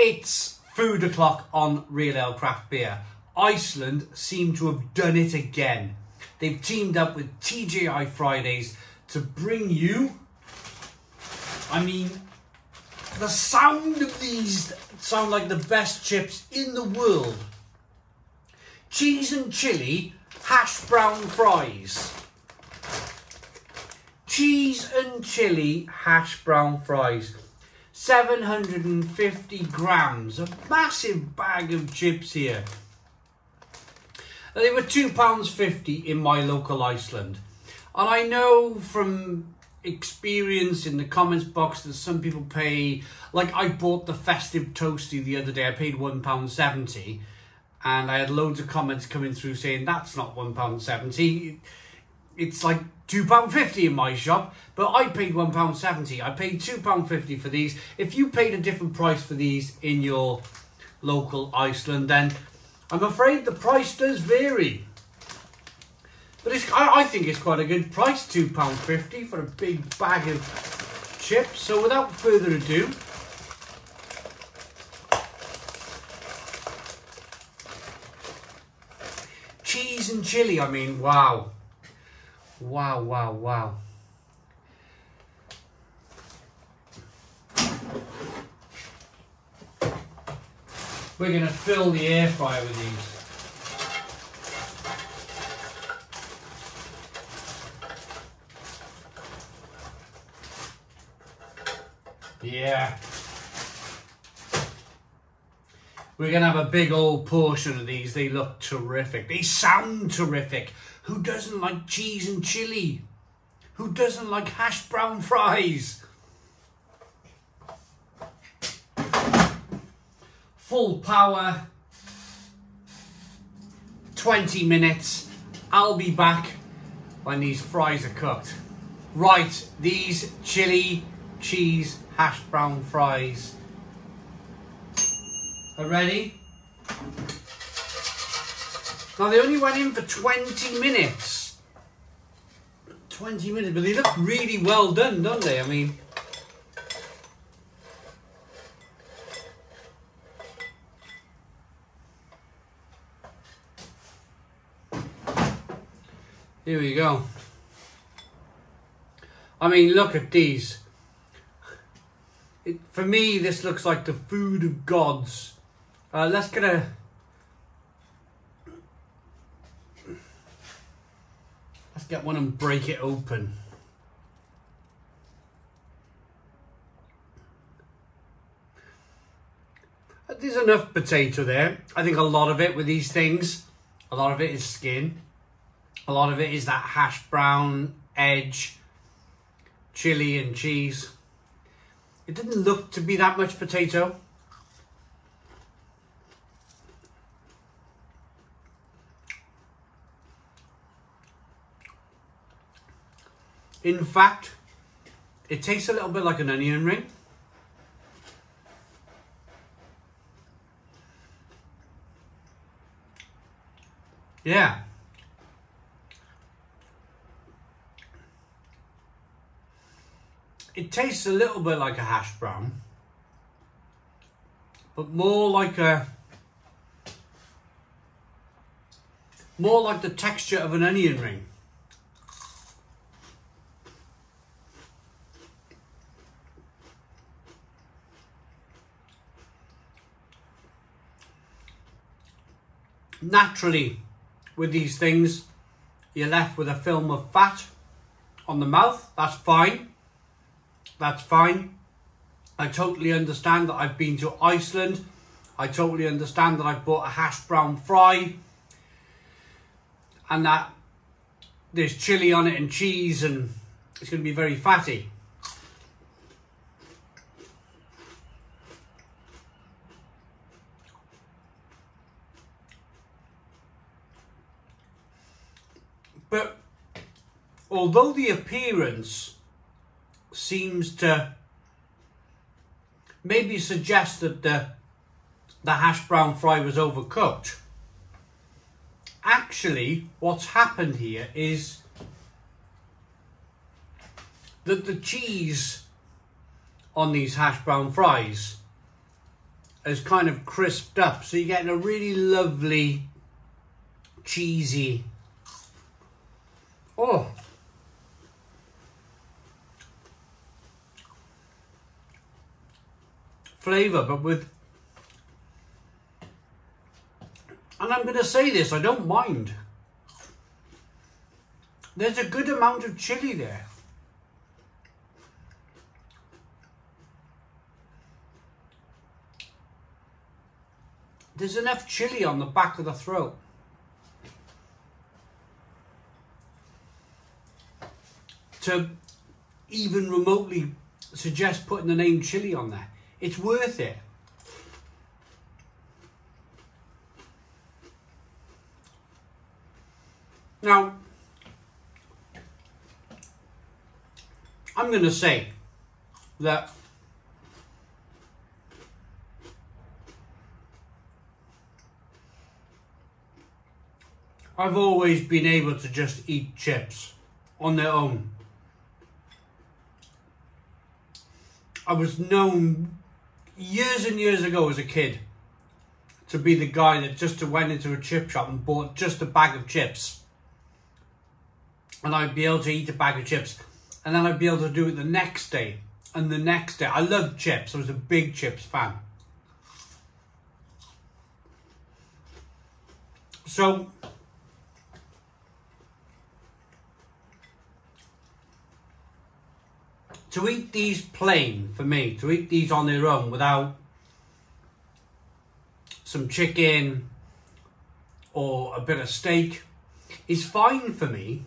It's food o'clock on Real Ale Craft Beer. Iceland seem to have done it again. They've teamed up with TGI Fridays to bring you, I mean, the sound of these sound like the best chips in the world. Cheese and chili hash brown fries. Cheese and chili hash brown fries. 750 grams, a massive bag of chips here. They were £2.50 in my local Iceland. And I know from experience in the comments box that some people pay, like I bought the festive toasty the other day, I paid £1.70, and I had loads of comments coming through saying that's not £1.70, it's like £2.50 in my shop, but I paid £1.70. I paid £2.50 for these. If you paid a different price for these in your local Iceland, then I'm afraid the price does vary. But I think it's quite a good price, £2.50 for a big bag of chips. So without further ado, cheese and chili, I mean, wow. Wow, wow, wow. We're going to fill the air fryer with these. Yeah. We're going to have a big old portion of these. They look terrific. They sound terrific. Who doesn't like cheese and chili? Who doesn't like hash brown fries? Full power. 20 minutes. I'll be back when these fries are cooked. Right, these chili cheese hash brown fries are ready. Now they only went in for 20 minutes. 20 minutes, but they look really well done, don't they? I mean, here we go. I mean, look at these. For me, this looks like the food of gods. Let's get one and break it open. There's enough potato there. I think a lot of it with these things, a lot of it is skin. A lot of it is that hash brown edge, chili and cheese. It didn't look to be that much potato. In fact, it tastes a little bit like an onion ring. Yeah. It tastes a little bit like a hash brown, but more like the texture of an onion ring. Naturally, with these things, you're left with a film of fat on the mouth. That's fine. That's fine. I totally understand that I've been to Iceland. I totally understand that I've bought a hash brown fry and that there's chili on it and cheese and it's going to be very fatty. But although the appearance seems to maybe suggest that the hash brown fry was overcooked, actually what's happened here is that the cheese on these hash brown fries has kind of crisped up, so you're getting a really lovely, cheesy, flavour, but with, and I'm going to say this, I don't mind. There's a good amount of chilli there. There's enough chilli on the back of the throat to even remotely suggest putting the name chilli on there. It's worth it. Now, I'm going to say that I've always been able to just eat chips on their own. I was known years and years ago as a kid to be the guy that just went into a chip shop and bought just a bag of chips. And I'd be able to eat a bag of chips. And then I'd be able to do it the next day and the next day. I loved chips. I was a big chips fan. So, to eat these plain, for me, to eat these on their own without some chicken or a bit of steak is fine for me,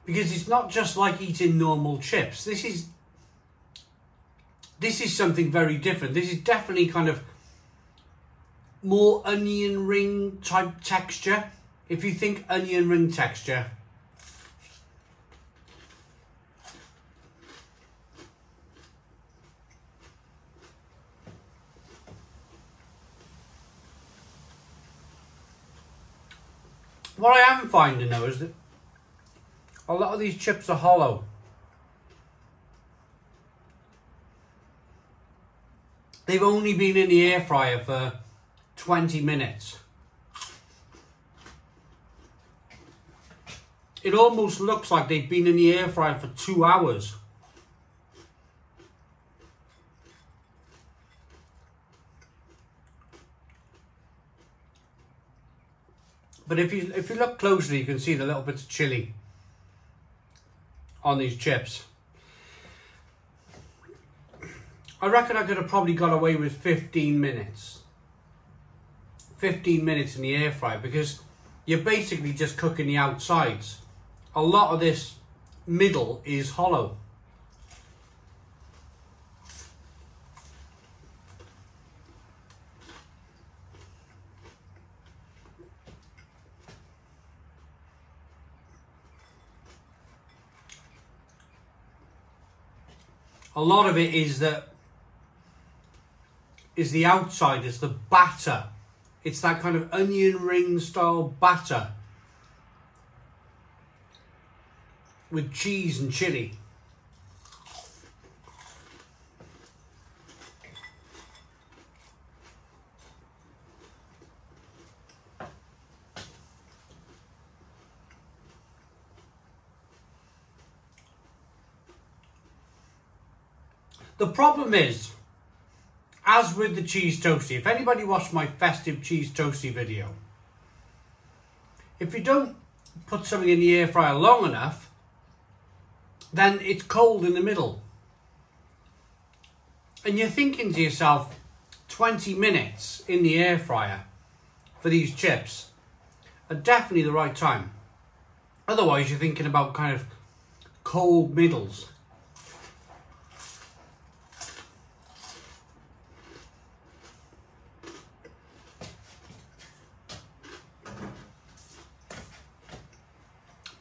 because it's not just like eating normal chips. This is something very different. This is definitely kind of more onion ring type texture. If you think onion ring texture, what I am finding though is that a lot of these chips are hollow. They've only been in the air fryer for 20 minutes. It almost looks like they've been in the air fryer for 2 hours. But if you look closely, you can see the little bits of chili on these chips. I reckon I could have probably got away with 15 minutes. 15 minutes in the air fryer, because you're basically just cooking the outsides. A lot of this middle is hollow. A lot of it is the outside, it's the batter. It's that kind of onion ring style batter with cheese and chili. The problem is, as with the cheese toasty, if anybody watched my festive cheese toasty video, if you don't put something in the air fryer long enough, then it's cold in the middle. And you're thinking to yourself, 20 minutes in the air fryer for these chips are definitely the right time. Otherwise, you're thinking about kind of cold middles.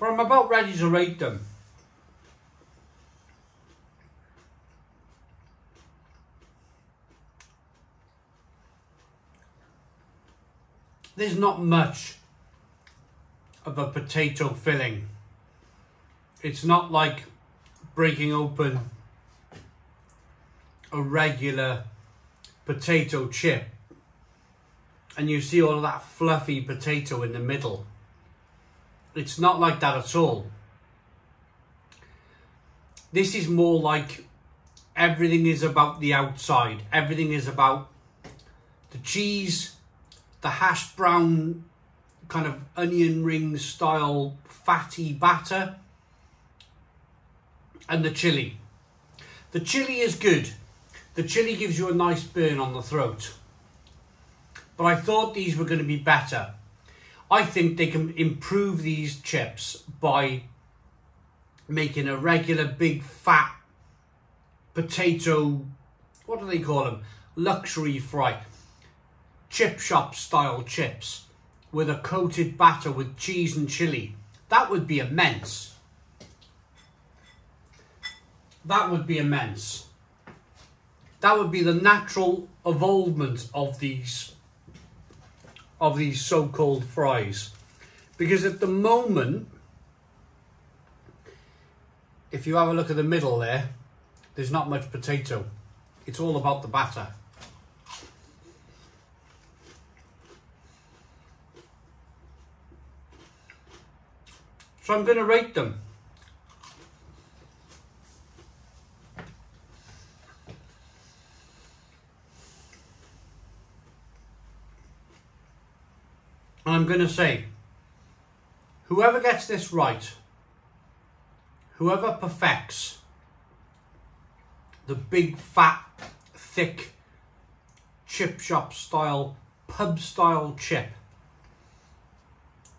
But I'm about ready to rate them. There's not much of a potato filling. It's not like breaking open a regular potato chip and you see all of that fluffy potato in the middle. It's not like that at all. This is more like everything is about the outside. Everything is about the cheese, the hash brown kind of onion ring style fatty batter, and the chilli. The chilli is good. The chilli gives you a nice burn on the throat. But I thought these were going to be better. I think they can improve these chips by making a regular big fat potato, what do they call them? Luxury fry. Chip shop style chips with a coated batter with cheese and chilli. That would be immense. That would be immense. That would be the natural evolvement of these so-called fries. Because at the moment, if you have a look at the middle there, there's not much potato. It's all about the batter. So I'm going to rate them. And I'm going to say, whoever gets this right, whoever perfects the big, fat, thick, chip shop style, pub style chip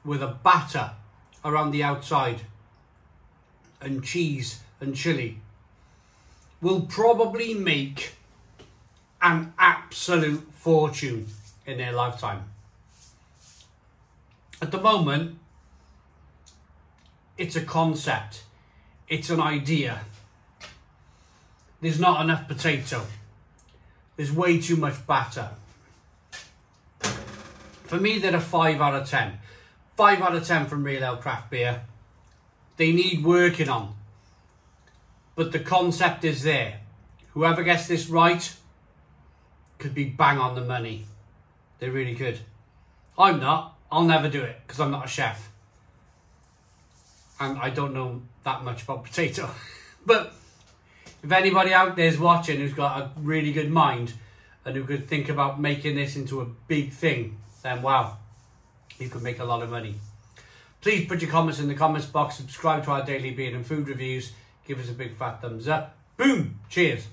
with a batter around the outside and cheese and chilli will probably make an absolute fortune in their lifetime. At the moment, it's a concept. It's an idea. There's not enough potato. There's way too much batter. For me, they're a 5 out of 10. 5 out of 10 from Real Ale Craft Beer. They need working on. But the concept is there. Whoever gets this right could be bang on the money. They really could. I'm not. I'll never do it because I'm not a chef. And I don't know that much about potato. But if anybody out there is watching who's got a really good mind and who could think about making this into a big thing, then wow, you could make a lot of money. Please put your comments in the comments box, subscribe to our daily beer and food reviews, give us a big fat thumbs up. Boom! Cheers!